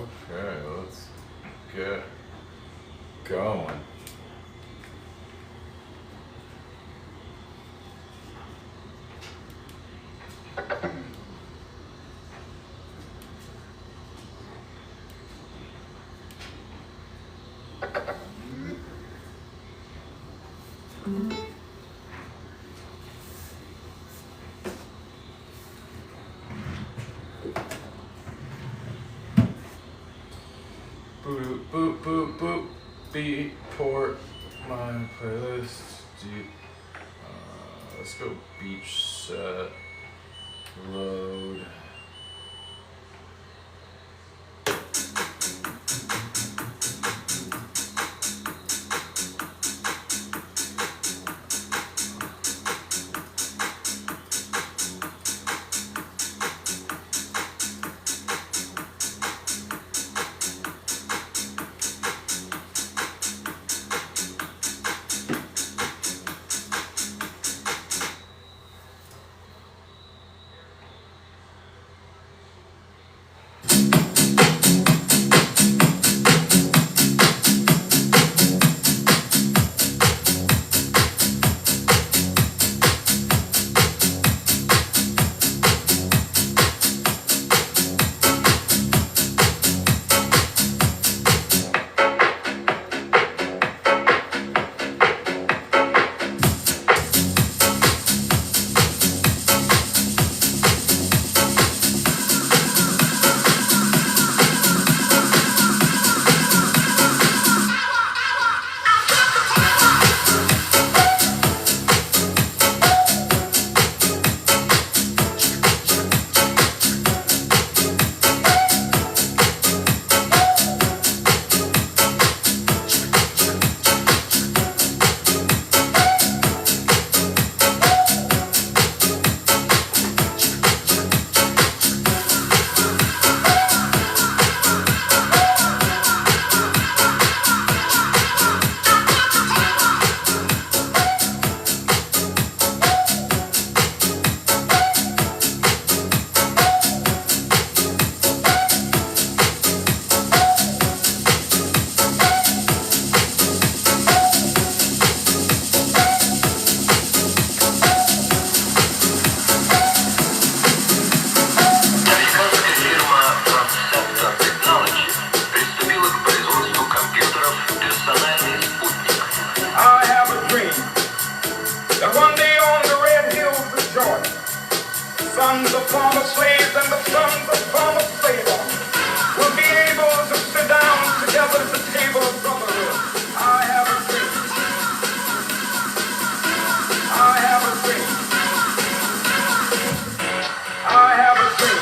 Okay, let's get going. Boop, boop, boop, boop. Beat, port, my playlist. Let's go beach set. Load. Sons of former slaves and the sons of former slavery will be able to sit down together at the table of brotherhood. I have a dream. I have a dream. I have a dream.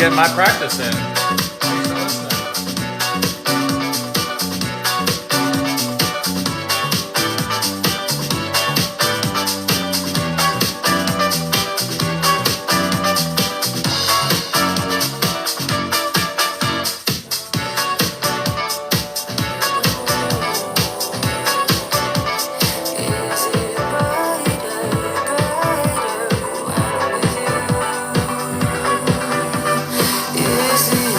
get my practice in. Is it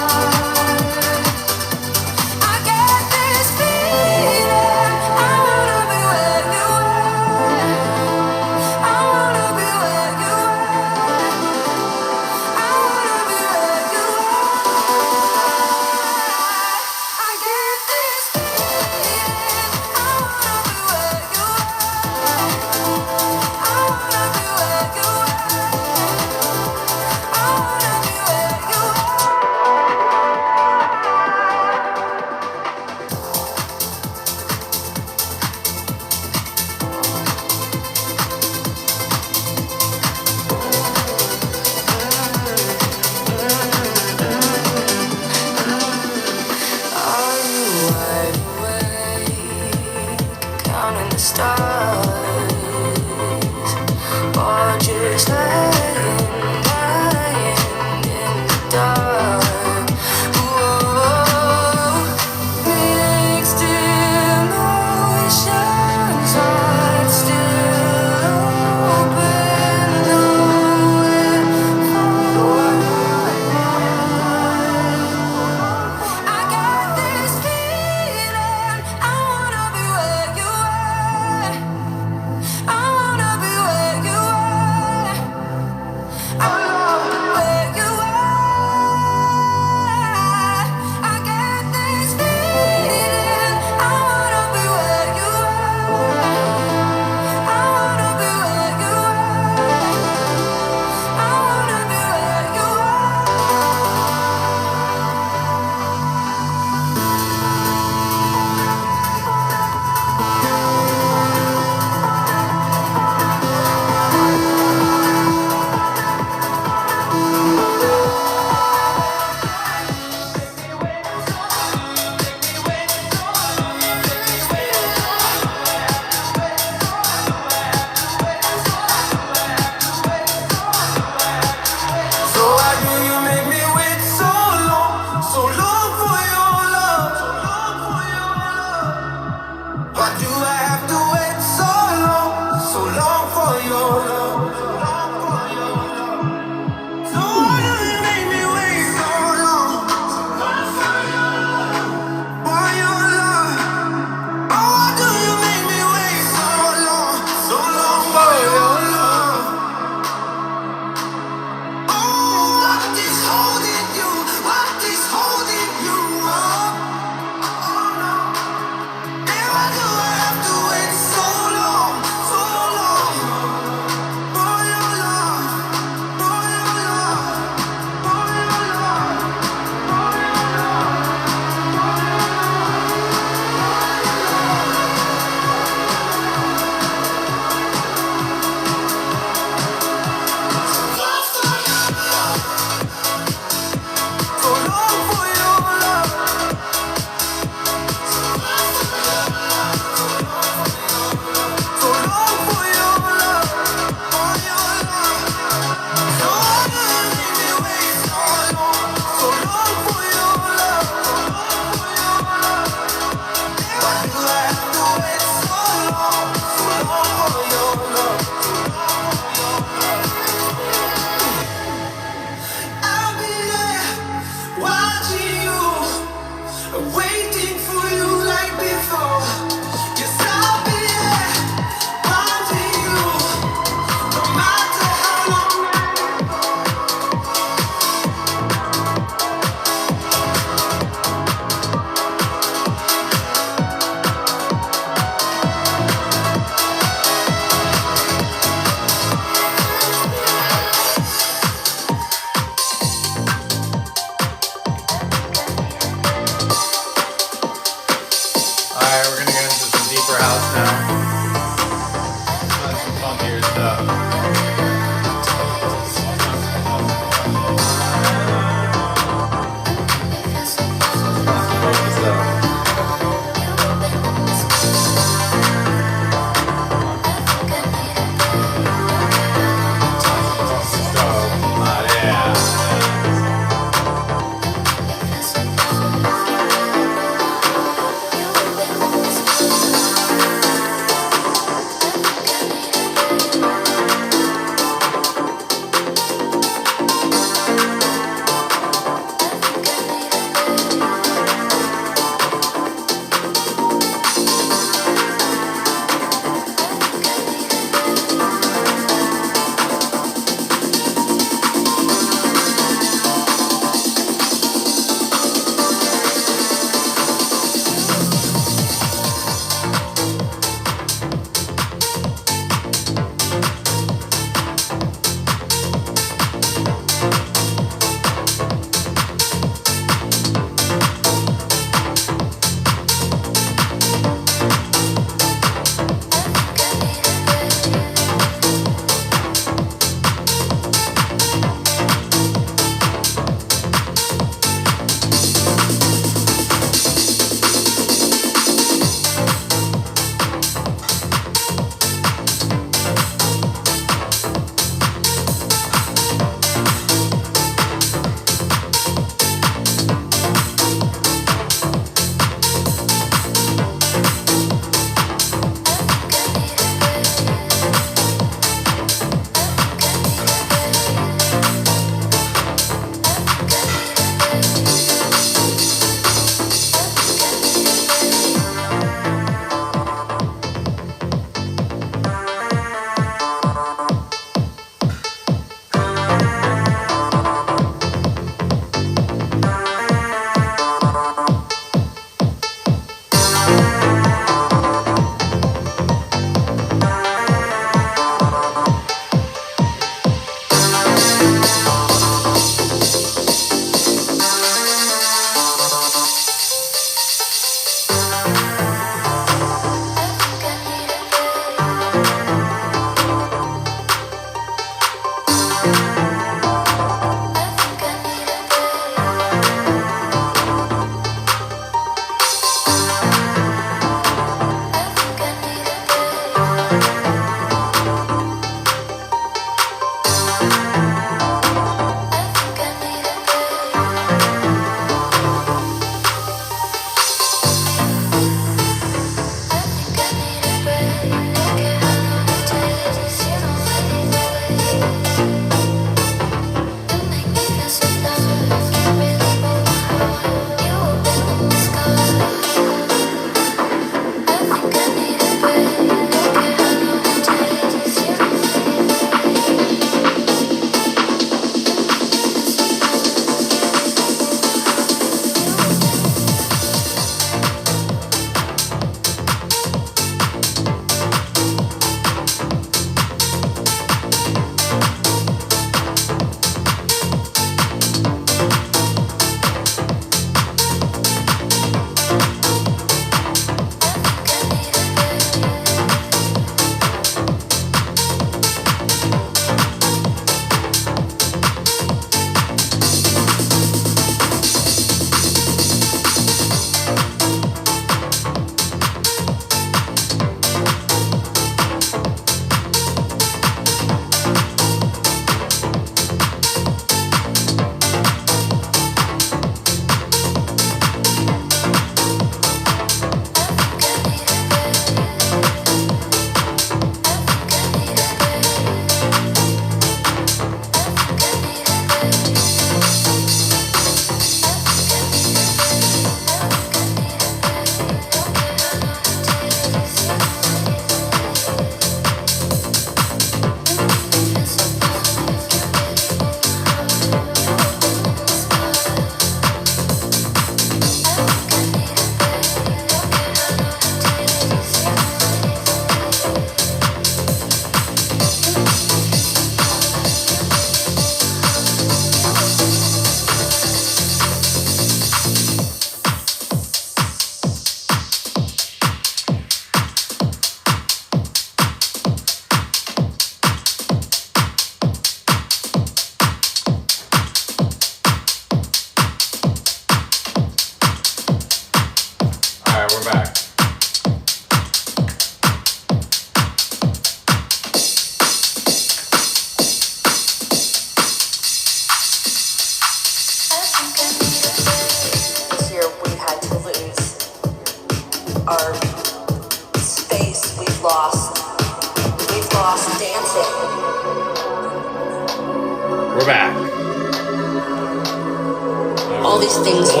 things that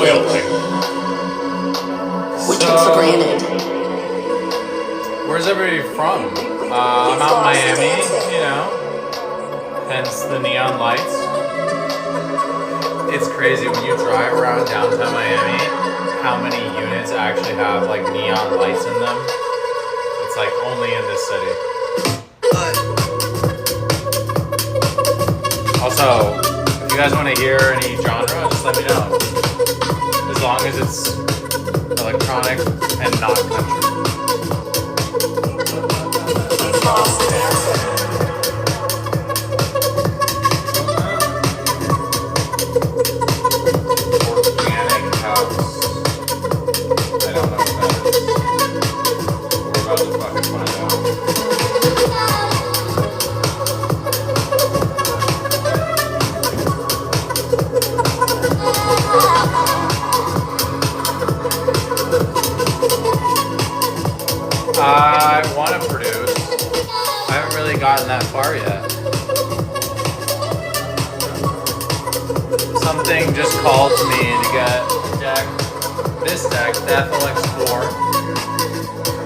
we took for granted. Where's everybody from? I'm out in Miami, you know, hence the neon lights. It's crazy when you drive around downtown Miami, how many units actually have like neon lights in them. It's like only in this city. Also, if you guys want to hear any genre, just let me know. As long as it's electronic and not country. Organic house. I don't know what that is. We're about to fucking find out. I want to produce. I haven't really gotten that far yet. Something just called to me to get this deck, the FLX4.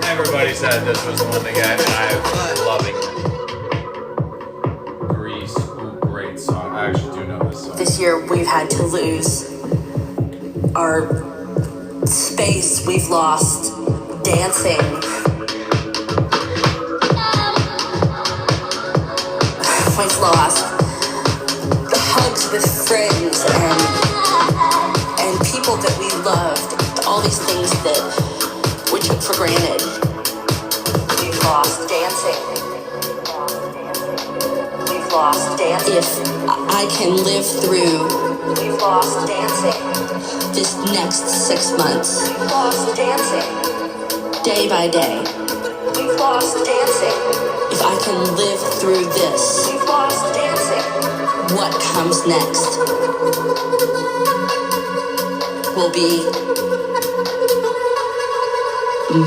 Everybody said this was the one to get, and I'm loving it. Grease, ooh, great song. I actually do know this song. This year we've had to lose our space. We've lost dancing. We've lost the hugs with friends and people that we loved. All these things that we took for granted. We've lost dancing. We've lost dancing. If I can live through, we've lost dancing. This next 6 months. We've lost dancing. Day by day. We've lost dancing. If I can live through this, we've lost dancing. What comes next will be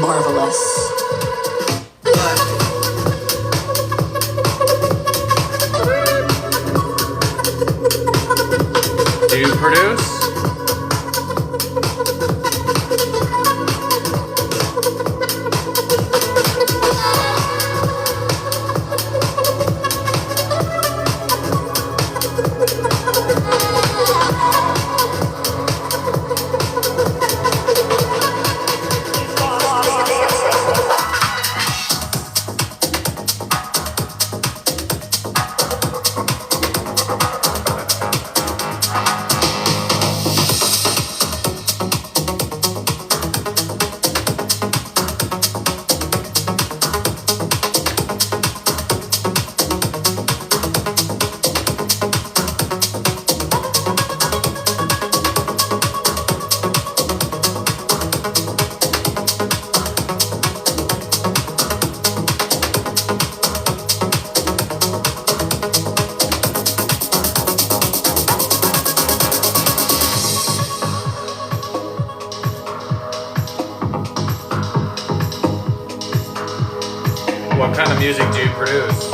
marvelous. Do you produce? What kind of music do you produce?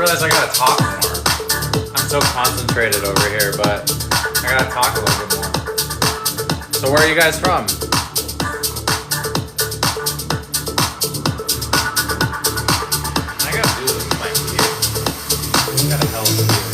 realize I gotta talk more. I'm so concentrated over here, but I gotta talk a little bit more. So where are you guys from? I gotta do this with my computer. I got a hell of a view.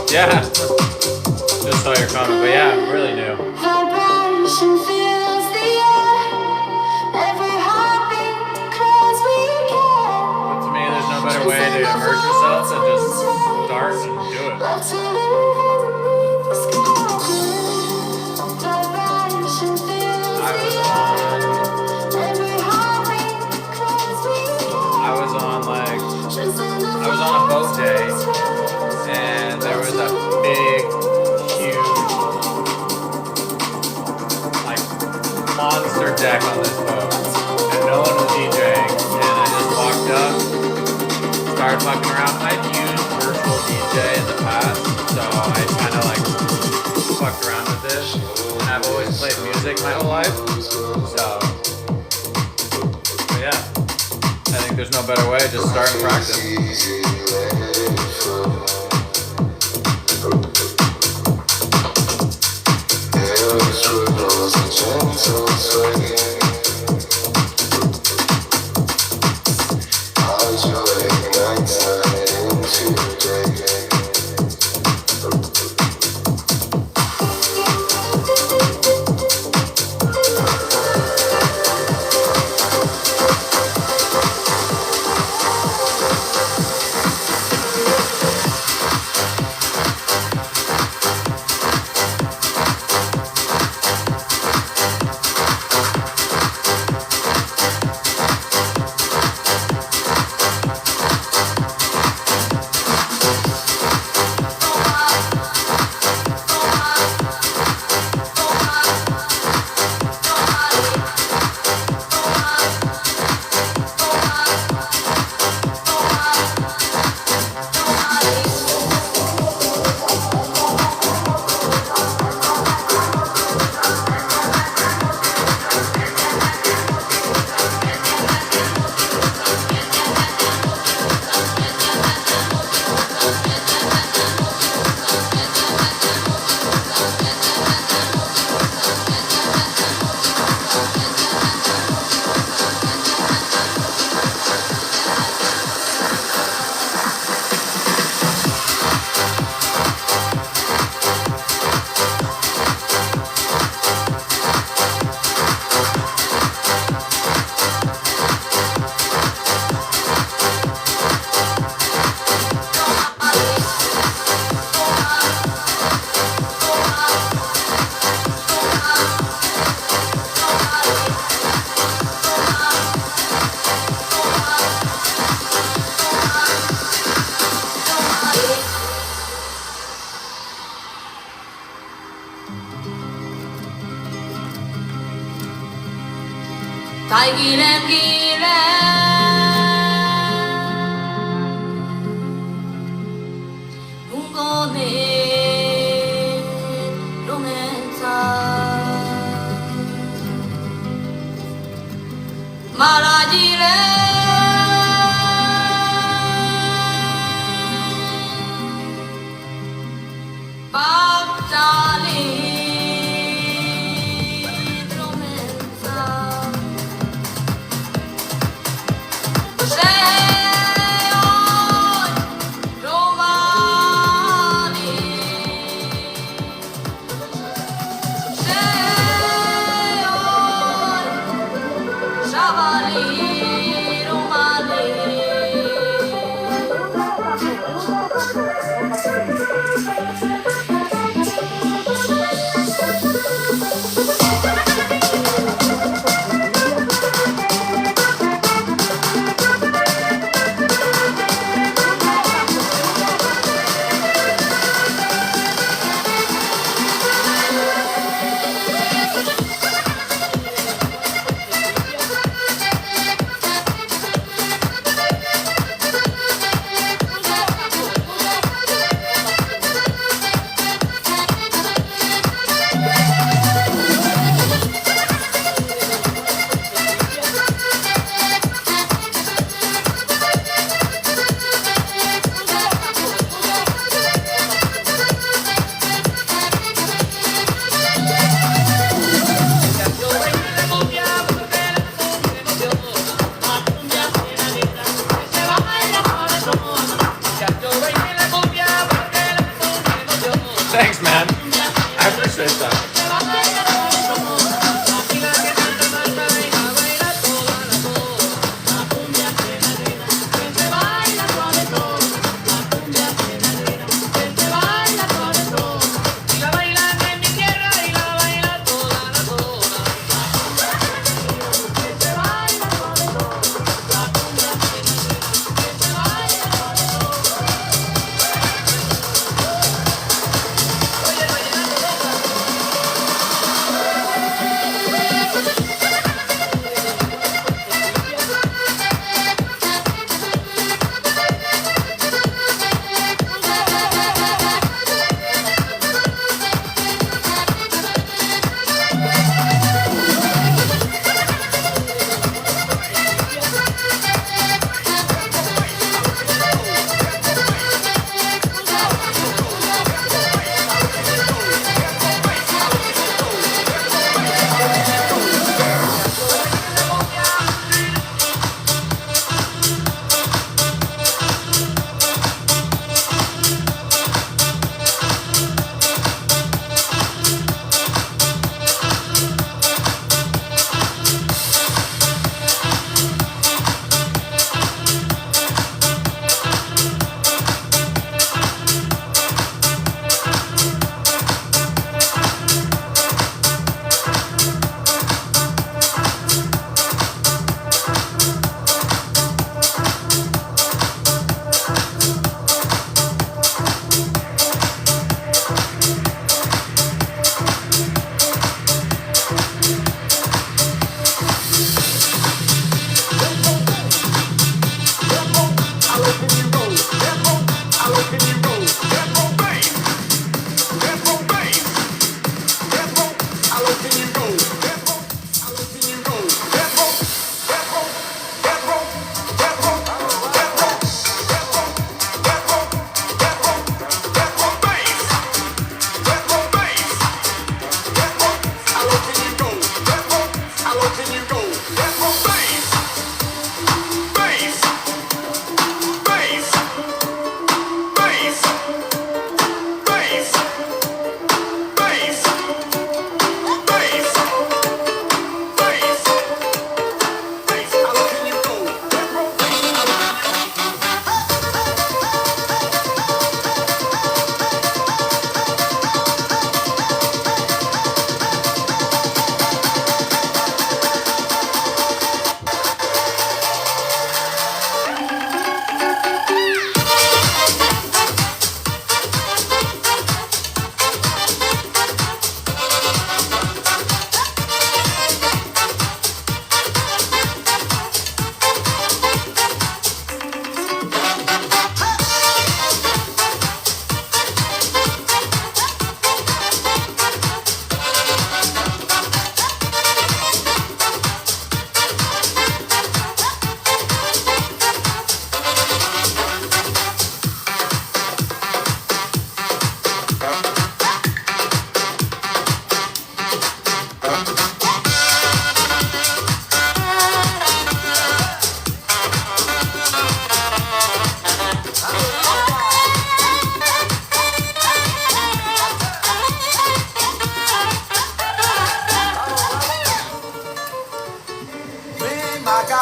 Yeah. Just saw your comment, but yeah, really new. Vibration fills the air. Every heartbeat cries we care. But to me, there's no better way to immerse yourself than just start and do it. I was on a boat day, and there was a big, huge, like, monster deck on this boat, and no one was DJing, and I just walked up, started fucking around. I'd used virtual DJ in the past, so I kind of like fucked around with this, and I've always played music my whole life, so yeah. I think there's no better way, just start and practice. 갈 길엔 길에 문고네 로맨사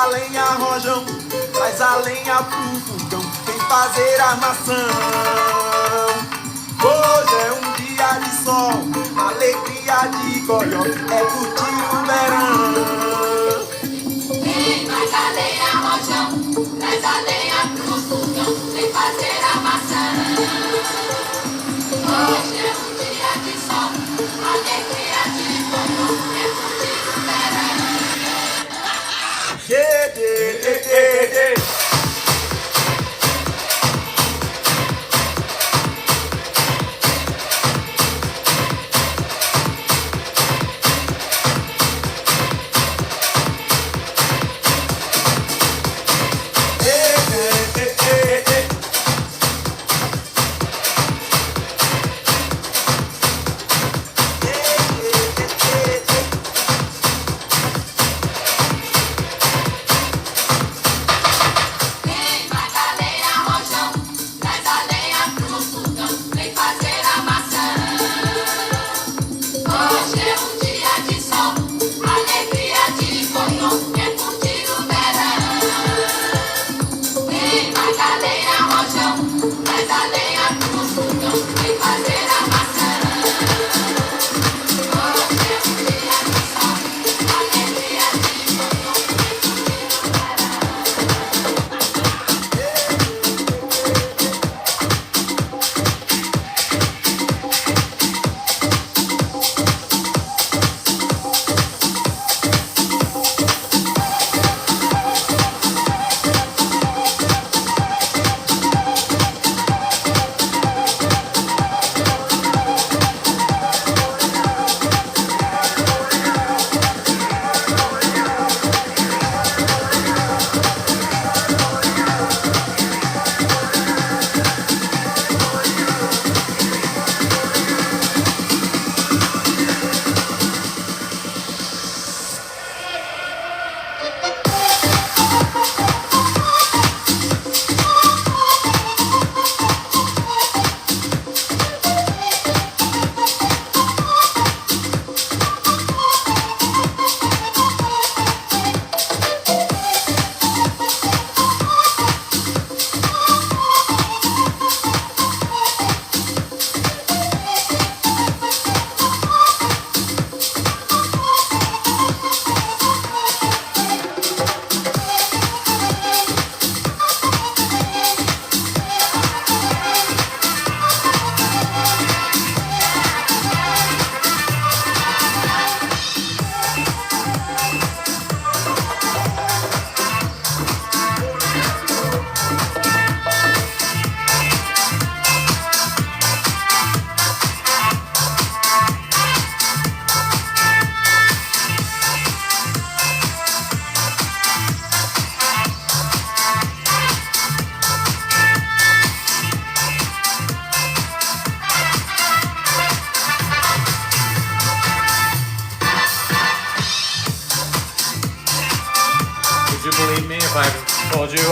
a lenha, rojão, traz a lenha pro fogão, vem fazer armação. Hoje é um dia de sol, alegria de goió, é curtir o verão. Vem, macadeira, rojão, traz a lenha pro fogão, vem fazer armação. Hoje é um dia de sol, alegria de goió, é curtir o verão. Yeah, yeah, yeah, yeah, yeah.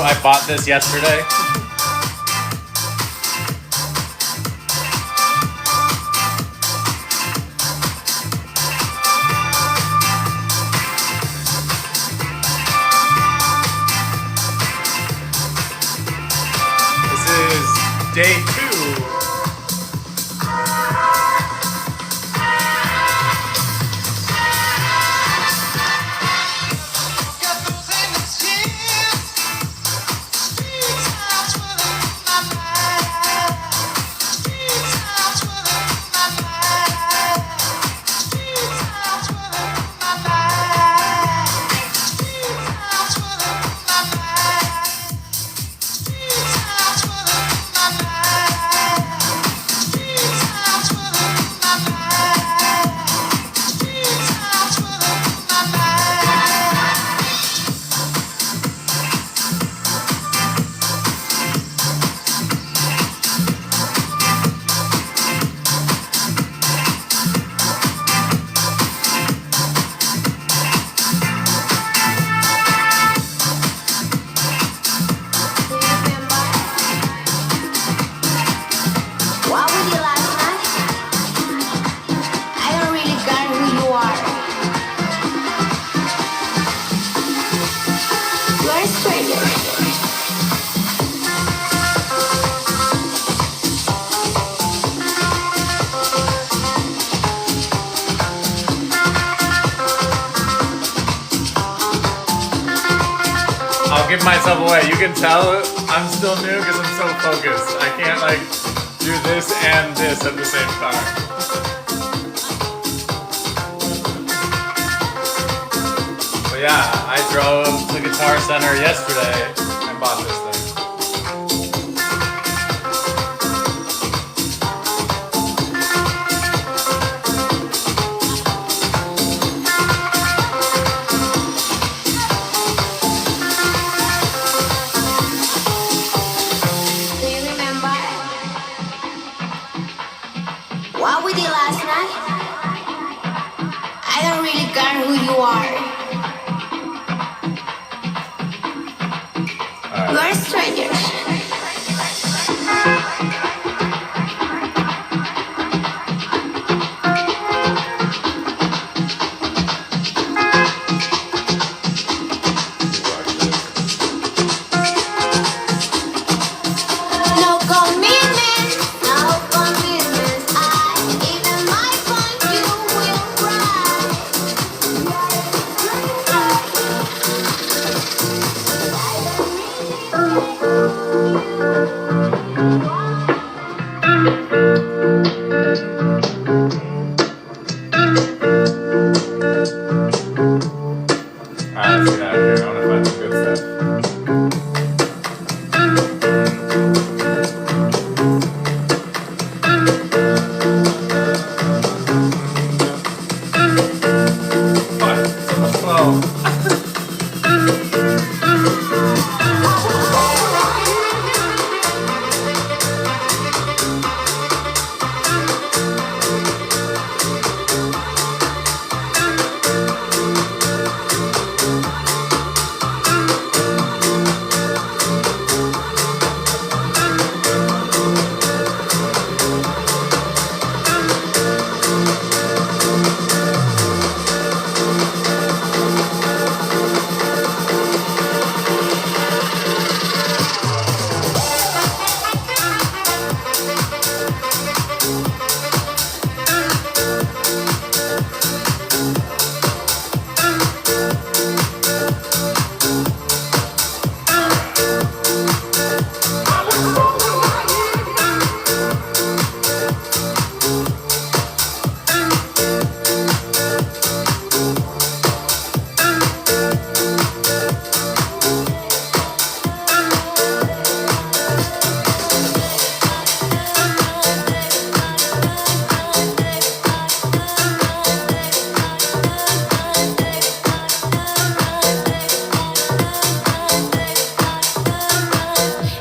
I bought this yesterday. This is day 2. give myself away. You can tell I'm still new because I'm so focused. I can't like do this and this at the same time. But yeah, I drove to Guitar Center yesterday and bought this thing. What we did last night? I don't really care who you are. We're strangers. No commitment, no commitment. I even my point you will cry. Alright, let's get out of here. I want to find some good stuff. What? So much flow.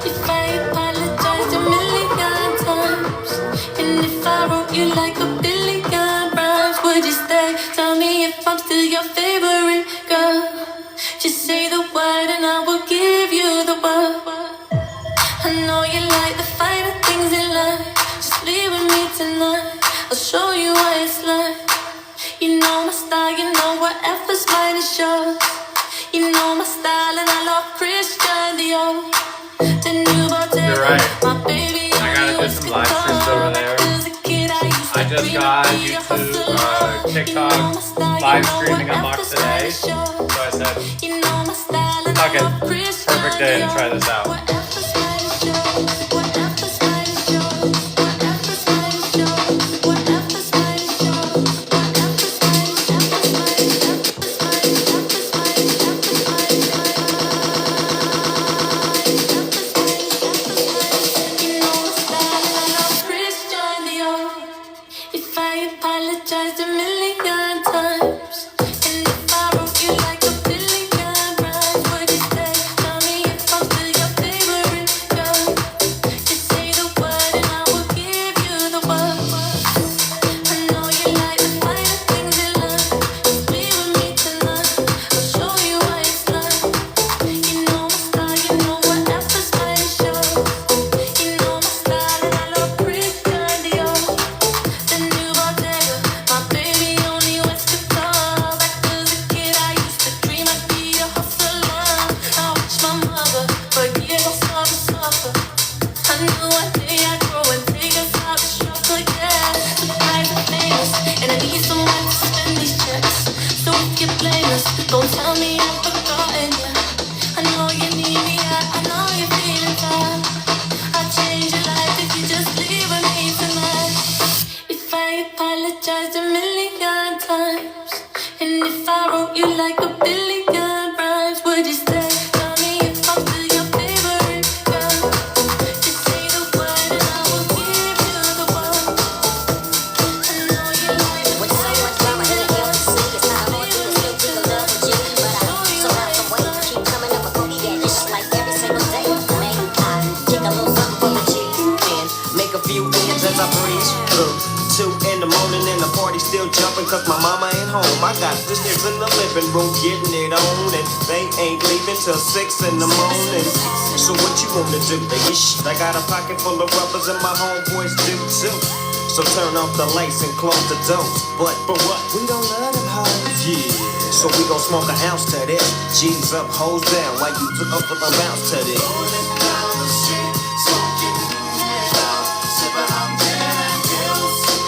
If I apologized a million times, and if I wrote you like a billion rhymes, would you stay? Tell me if I'm still your favorite girl. Just say the word and I will give you the world. I know you like the finer things in life. Just leave with me tonight. I'll show you what it's like. You know my style, you know whatever's mine is yours. You know my style and I love Christian Dior. You're right. I gotta do some live streams over there. I just got YouTube, TikTok live streaming unlocked today. So I said, fuck it. Perfect day to try this out. If I apologized a million times, and if I wrote you like a billion rhymes, would you stay? Tell me if I'm still your favorite girl. Just say the word and I will give you the world. I know you like the finer things in life. Just be with me tonight. I'll show you what it's like. You know my style, you know whatever's mine is yours. You know my style and I love Christian Dior. The new Bottega, my baby only wears couture. Back as a kid, I used to dream I'd be a hustler. I watched my mother for years, I saw the suffer. I knew one day I'd grow and take us out the struggle, yeah. Supplies are famous, and I need someone to spend these checks. So if you blame us, don't tell me I've forgotten you. I know you need you like a billion rhymes. Would you stay? Tell me if I'm still your favorite girl. Just say the word and I will give you the world. I know you like the With so much drama in the LBC, it's not hard to still be in love with you. But I'm so out the way, keep coming up with booty dish like every single day. May I kick a little something for the G and make a few ends as I breeze through. 2 in the morning and the party still jumping cause my mama ain't home. I got sisters in the living room getting it on and they ain't leaving till 6 in the morning. So what you wanna do, baby? I got a pocket full of rubbers and my homeboys do too. So turn off the lights and close the doors. But for what? We don't let them hoes. Yeah. So we gon' smoke an ounce to this. G's up, hoes down. While you took up for the bounce to this.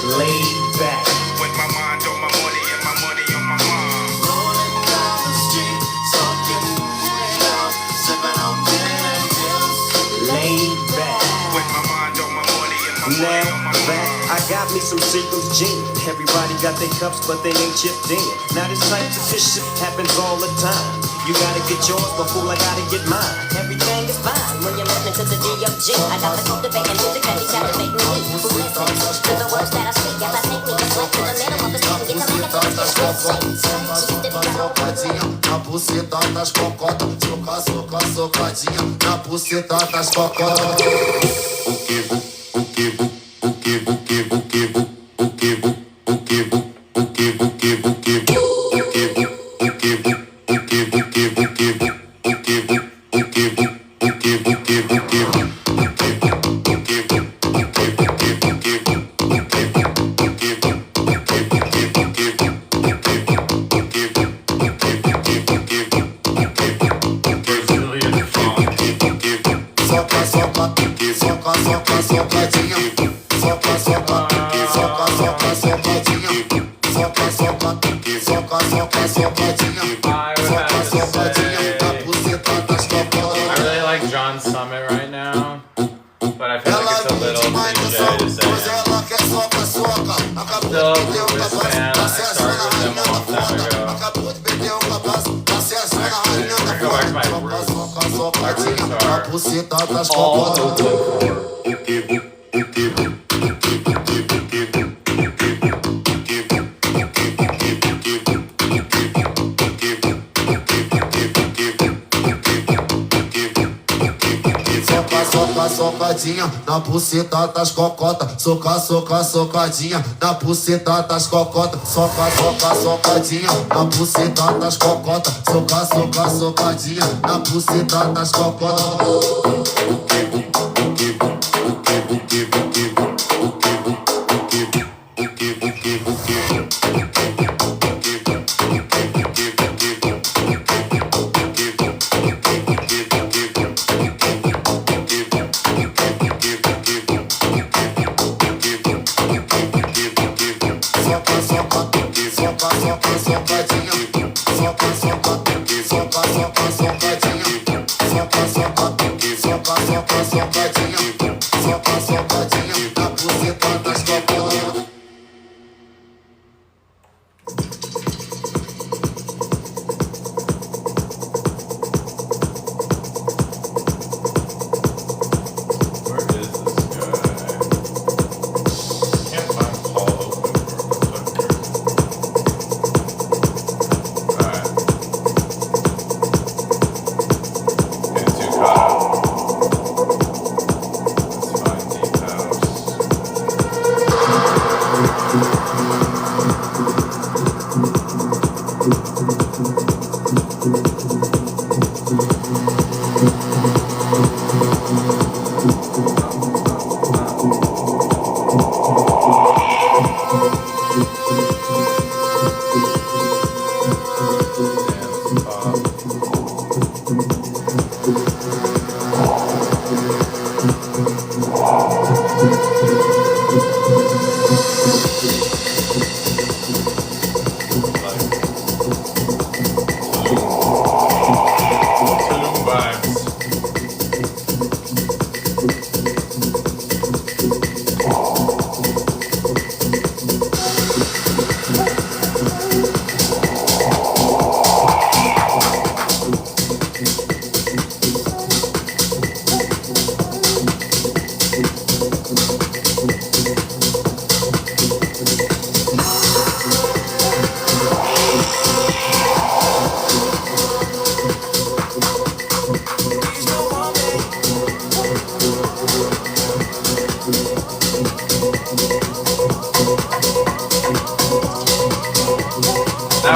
Laid back. With my mind on my money and my money on my mind. Rolling down the street, talking it out, sipping on gin and pills. Laid back. With my mind on my money and my money on my Now that mind. I got me some Seagram's gin. Everybody got their cups, but they ain't chipped in. Now this type of shit happens all the time. You gotta get yours before I gotta get mine. Everything is fine when you're listening to the DOG. I got the cultivating music that he captivating me. Who listens to the words that I speak? As I take me a sweat to the middle of the street and get to make a Na buceta das cocotas, soca, soca, socadinha. Na buceta das cocotas. O que, o que, o que, o que, o que, o que, o que, o que, o que, o que, socadinha na buceta das cocotas, soca, soca, socadinha na buceta das cocotas, soca, soca, socadinha na buceta das cocotas, soca, soca, socadinha na buceta das cocotas.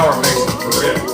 now we're mixing for real.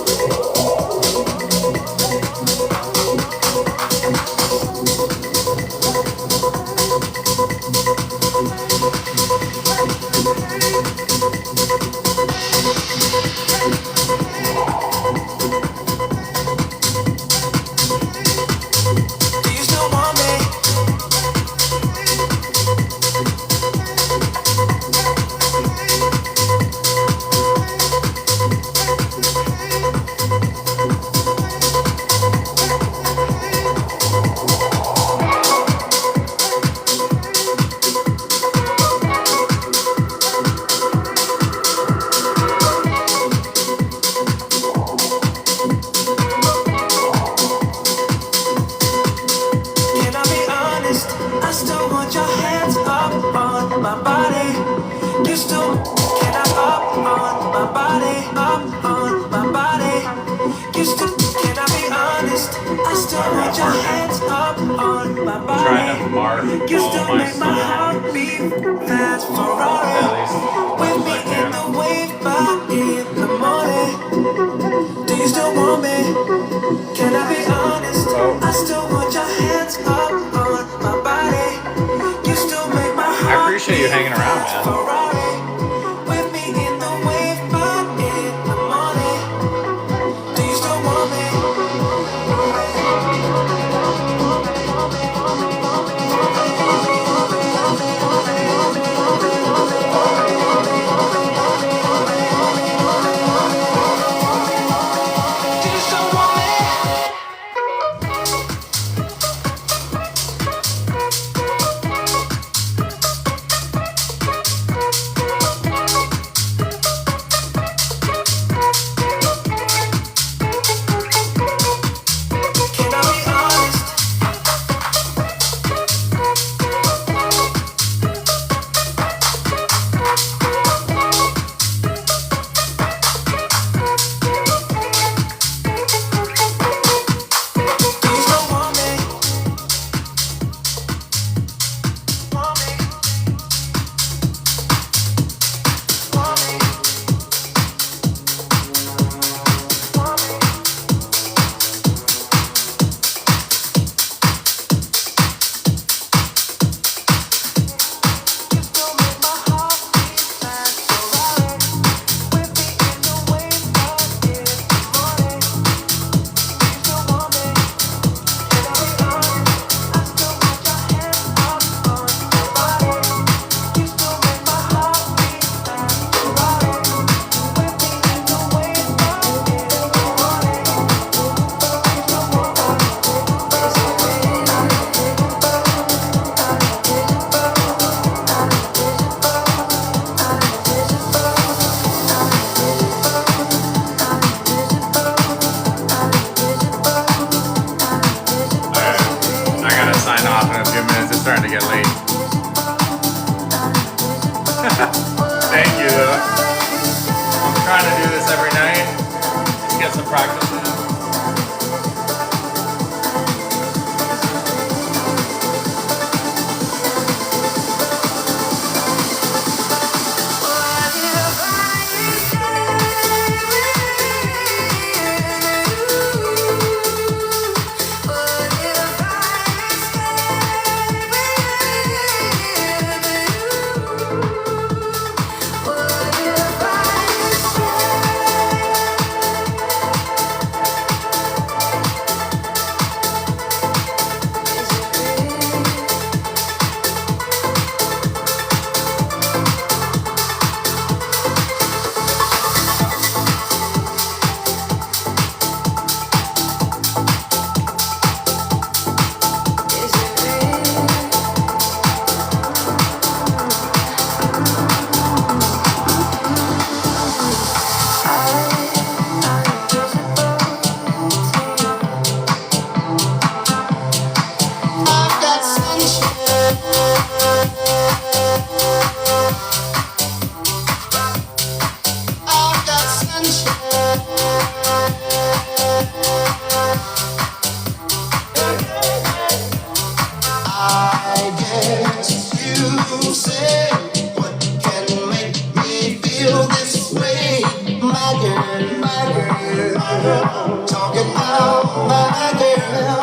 girl. Talking about my girl.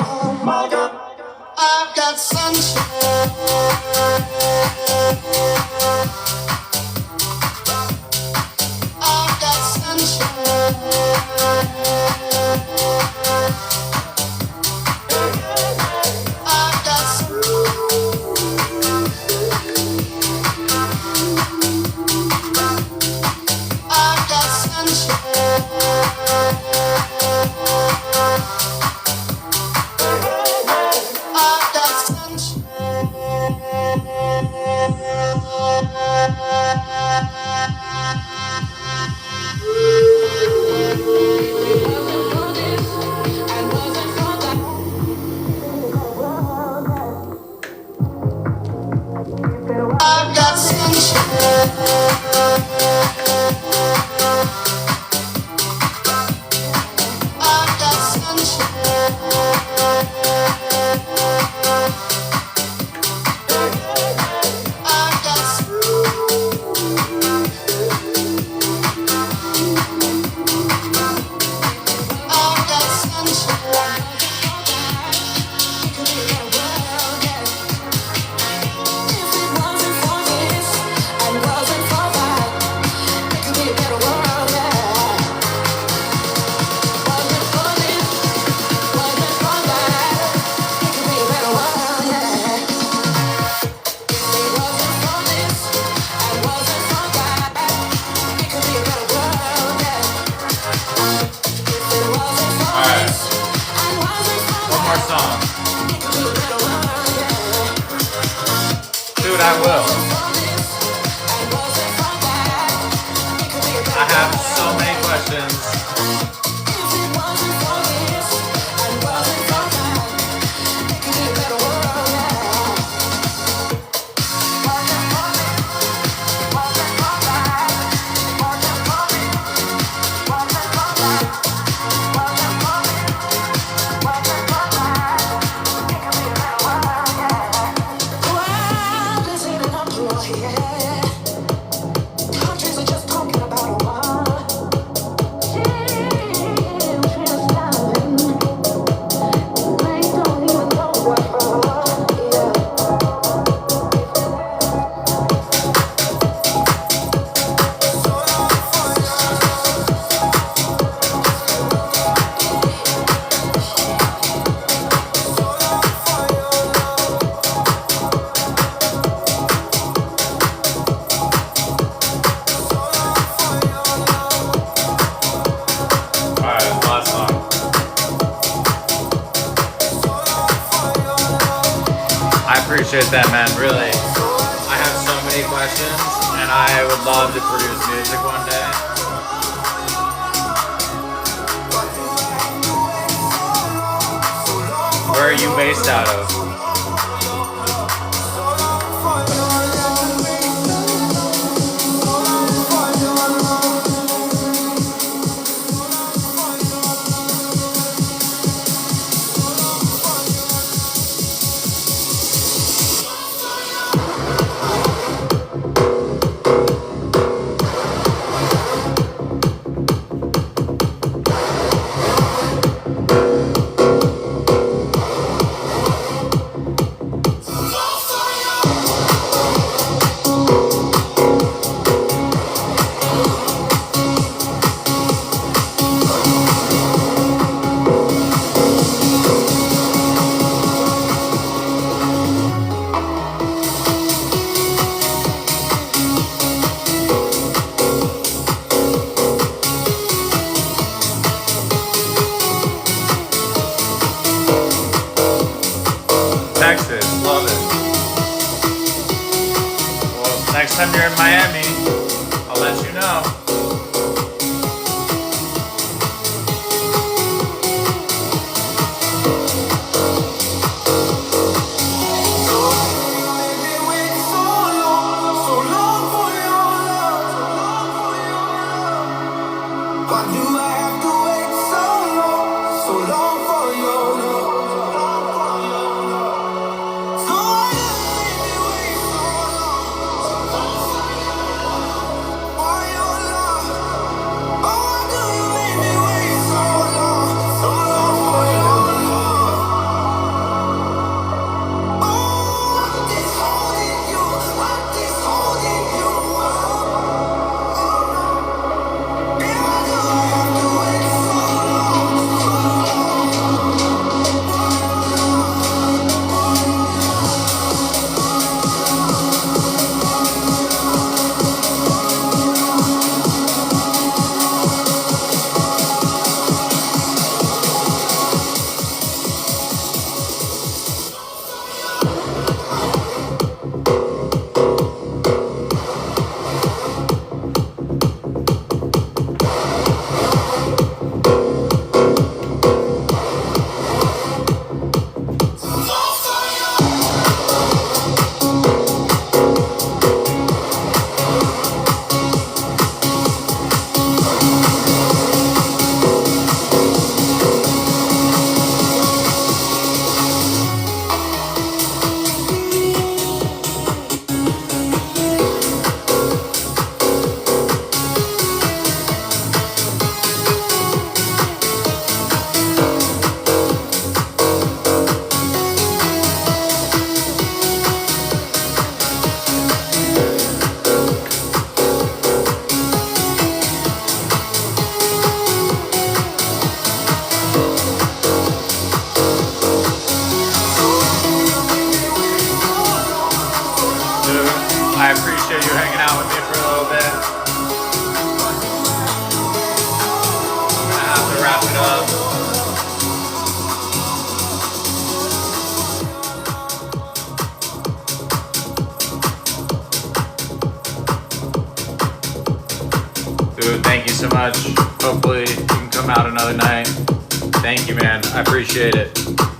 I've got sunshine. I've got sunshine. I've got I've got sunshine. I've got I've got sunshine. I've got sunshine. I've got I've got sunshine. Dude, I will. I have so many questions. Appreciate that, man. Really, I have so many questions, and I would love to produce music one day. Where are you based out of? Texas, love it. Well, next time you're in Miami, I'll let you know. for your love. I appreciate you hanging out with me for a little bit. I'm gonna have to wrap it up. Dude, thank you so much. Hopefully you can come out another night. Thank you, man. I appreciate it.